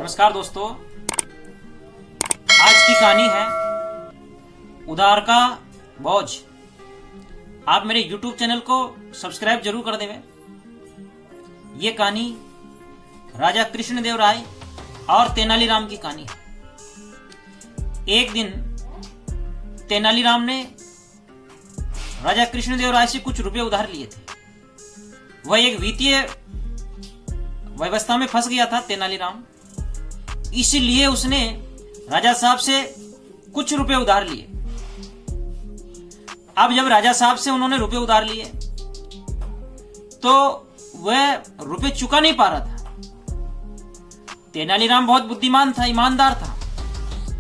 नमस्कार दोस्तों, आज की कहानी है उधार का बोझ। आप मेरे YouTube चैनल को सब्सक्राइब जरूर कर देवें। ये कहानी राजा कृष्णदेव राय और तेनालीराम की कहानी है। एक दिन तेनालीराम ने राजा कृष्णदेव राय से कुछ रुपए उधार लिए थे। वह एक वित्तीय व्यवस्था में फंस गया था तेनालीराम, इसलिए उसने राजा साहब से कुछ रुपए उधार लिए। अब जब राजा साहब से उन्होंने रुपए उधार लिए तो वह रुपए चुका नहीं पा रहा था। तेनालीराम बहुत बुद्धिमान था, ईमानदार था,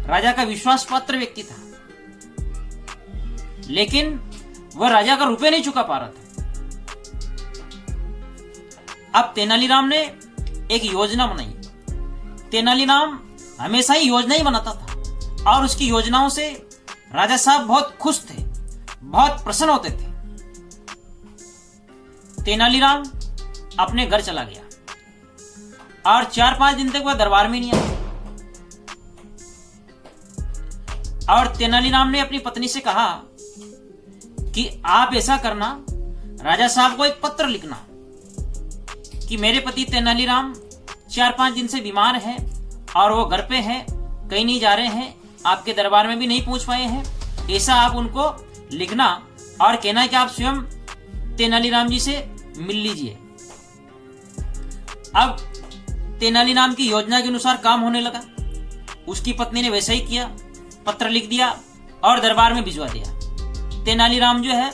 राजा का विश्वास पात्र व्यक्ति था, लेकिन वह राजा का रुपए नहीं चुका पा रहा था। अब तेनालीराम ने एक योजना बनाई। तेनालीराम हमेशा ही योजना ही बनाता था और उसकी योजनाओं से राजा साहब बहुत खुश थे, बहुत प्रसन्न होते थे। तेनालीराम अपने घर चला गया और 4-5 दिन तक वह दरबार में नहीं आया। और तेनालीराम ने अपनी पत्नी से कहा कि आप ऐसा करना, राजा साहब को एक पत्र लिखना कि मेरे पति तेनालीराम 4-5 दिन से बीमार हैं और वो घर पे हैं, कहीं नहीं जा रहे हैं, आपके दरबार में भी नहीं पहुंच पाए हैं। ऐसा आप उनको लिखना और कहना है कि आप स्वयं तेनालीराम जी से मिल लीजिए। अब तेनालीराम की योजना के अनुसार काम होने लगा। उसकी पत्नी ने वैसा ही किया, पत्र लिख दिया और दरबार में भिजवा दिया। तेनालीराम जो है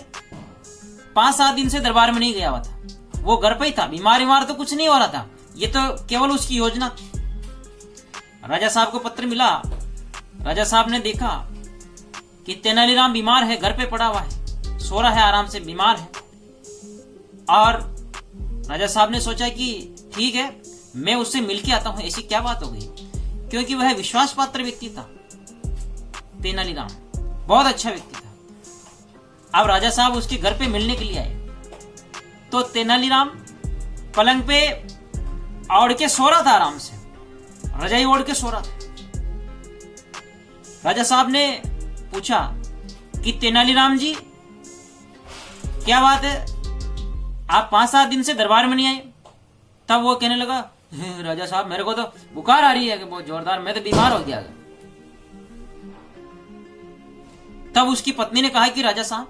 5-7 दिन से दरबार में नहीं गया हुआ था, वो घर पे ही था। बीमार तो कुछ नहीं हो रहा था, ये तो केवल उसकी योजना थी। राजा साहब को पत्र मिला। राजा साहब ने देखा कि तेनालीराम बीमार है, घर पे पड़ा हुआ है, सो रहा है, आराम से बीमार है। और राजा साहब ने सोचा कि ठीक है, मैं उससे मिलके आता हूं। ऐसी क्या बात हो गई, क्योंकि वह विश्वास पात्र व्यक्ति था। तेनालीराम बहुत अच्छा व्यक्ति था। अब राजा साहब उसके घर पे मिलने के लिए आए तो तेनालीराम पलंग पे ओढ़ के सो रहा था, आराम से रजाई ओढ़ के सो रहा था। राजा साहब ने पूछा कि तेनालीराम जी, क्या बात है, आप 5-7 दिन से दरबार में नहीं आए? तब वो कहने लगा, राजा साहब मेरे को तो बुखार आ रही है कि बहुत जोरदार, मैं तो बीमार हो गया। तब उसकी पत्नी ने कहा कि राजा साहब,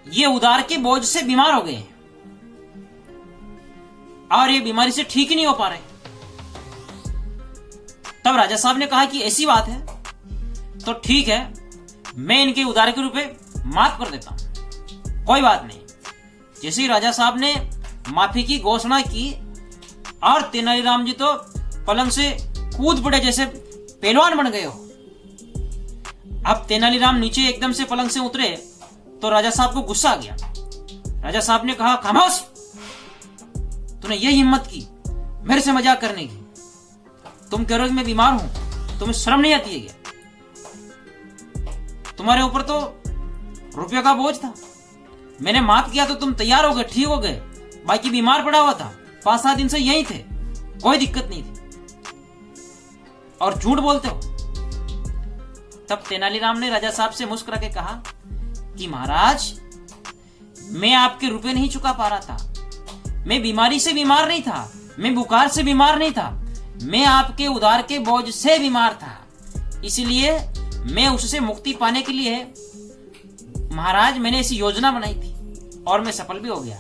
ये उधार के बोझ से बीमार हो गए हैं और ये बीमारी से ठीक ही नहीं हो पा रहे। तब राजा साहब ने कहा कि ऐसी बात है तो ठीक है, मैं इनके उधार के रुपए माफ कर देता हूं, कोई बात नहीं। जैसे ही राजा साहब ने माफी की घोषणा की और तेनालीराम जी तो पलंग से कूद पड़े, जैसे पहलवान बन गए हो। अब तेनालीराम नीचे एकदम से पलंग से उतरे तो राजा साहब को गुस्सा आ गया। राजा साहब ने कहा, खामोश, तूने यही हिम्मत की मेरे से मजाक करने की? तुम कह रहे हो कि मैं बीमार हूं, तुम्हें शर्म नहीं आती है क्या? तुम्हारे ऊपर तो रुपये का बोझ था, मैंने माफ किया तो तुम तैयार हो गए, ठीक हो गए, बाकी बीमार पड़ा हुआ था, 5-7 दिन से यही थे, कोई दिक्कत नहीं थी, और झूठ बोलते हो। तब तेनालीराम ने राजा साहब से मुस्कुरा के कहा कि महाराज, मैं आपके रुपए नहीं चुका पा रहा था, मैं बीमारी से बीमार नहीं था, मैं बुखार से बीमार नहीं था, मैं आपके उधार के बोझ से बीमार था, इसलिए मैं उससे मुक्ति पाने के लिए महाराज मैंने ऐसी योजना बनाई थी और मैं सफल भी हो गया।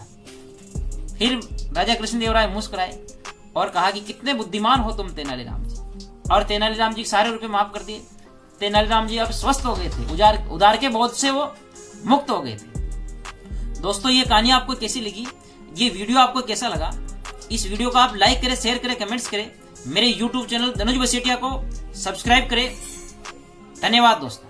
फिर राजा कृष्णदेव राय मुस्कुराए और कहा कि कितने बुद्धिमान हो तुम तेनालीराम जी। और तेनालीराम जी सारे रुपए माफ कर दिए। तेनालीराम जी अब स्वस्थ हो गए थे, उधार के बोझ से वो मुक्त हो गए थे। दोस्तों, ये कहानी आपको कैसी लगी, ये वीडियो आपको कैसा लगा? इस वीडियो को आप लाइक करें, शेयर करें, कमेंट्स करें। मेरे YouTube चैनल धनुज बसेटिया को सब्सक्राइब करें। धन्यवाद दोस्तों।